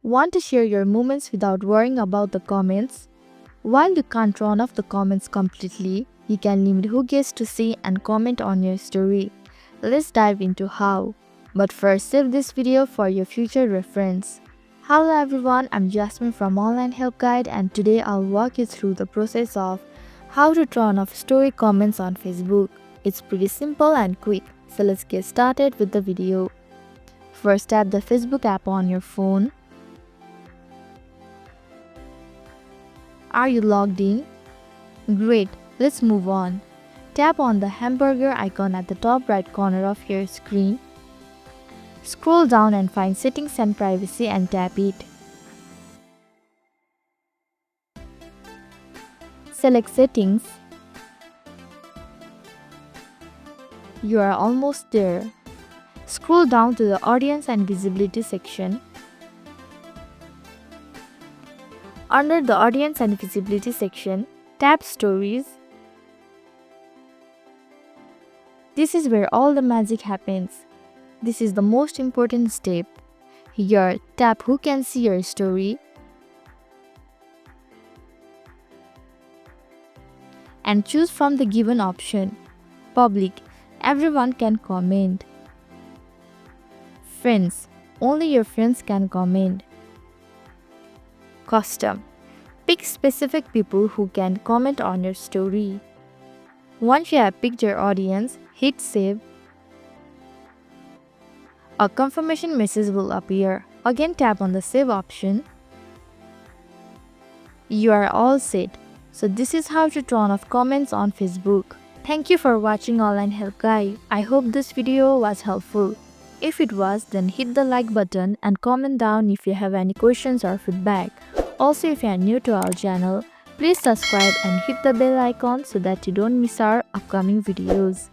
Want to share your moments without worrying about the comments? While you can't turn off the comments completely, you can limit who gets to see and comment on your story. Let's dive into how. But first, save this video for your future reference. Hello everyone, I'm Jasmine from Online Help Guide, and today I'll walk you through the process of how to turn off story comments on Facebook. It's pretty simple and quick, so let's get started with the video. First, tap the Facebook app on your phone. Are you logged in? Great, let's move on. Tap on the hamburger icon at the top right corner of your screen. Scroll down and find Settings and Privacy and tap it. Select Settings. You are almost there. Scroll down to the Audience and Visibility section. Under the Audience and Visibility section, tap Stories. This is where all the magic happens. This is the most important step. Here, tap Who can see your story and choose from the given option. Public, everyone can comment. Friends, only your friends can comment. Custom, pick specific people who can comment on your story. Once you have picked your audience, hit save. A confirmation message will appear. Again, tap on the save option. You are all set. So this is how to turn off comments on Facebook. Thank you for watching Online Help Guide. I hope this video was helpful. If it was, then hit the like button and comment down if you have any questions or feedback. Also, if you are new to our channel, please subscribe and hit the bell icon so that you don't miss our upcoming videos.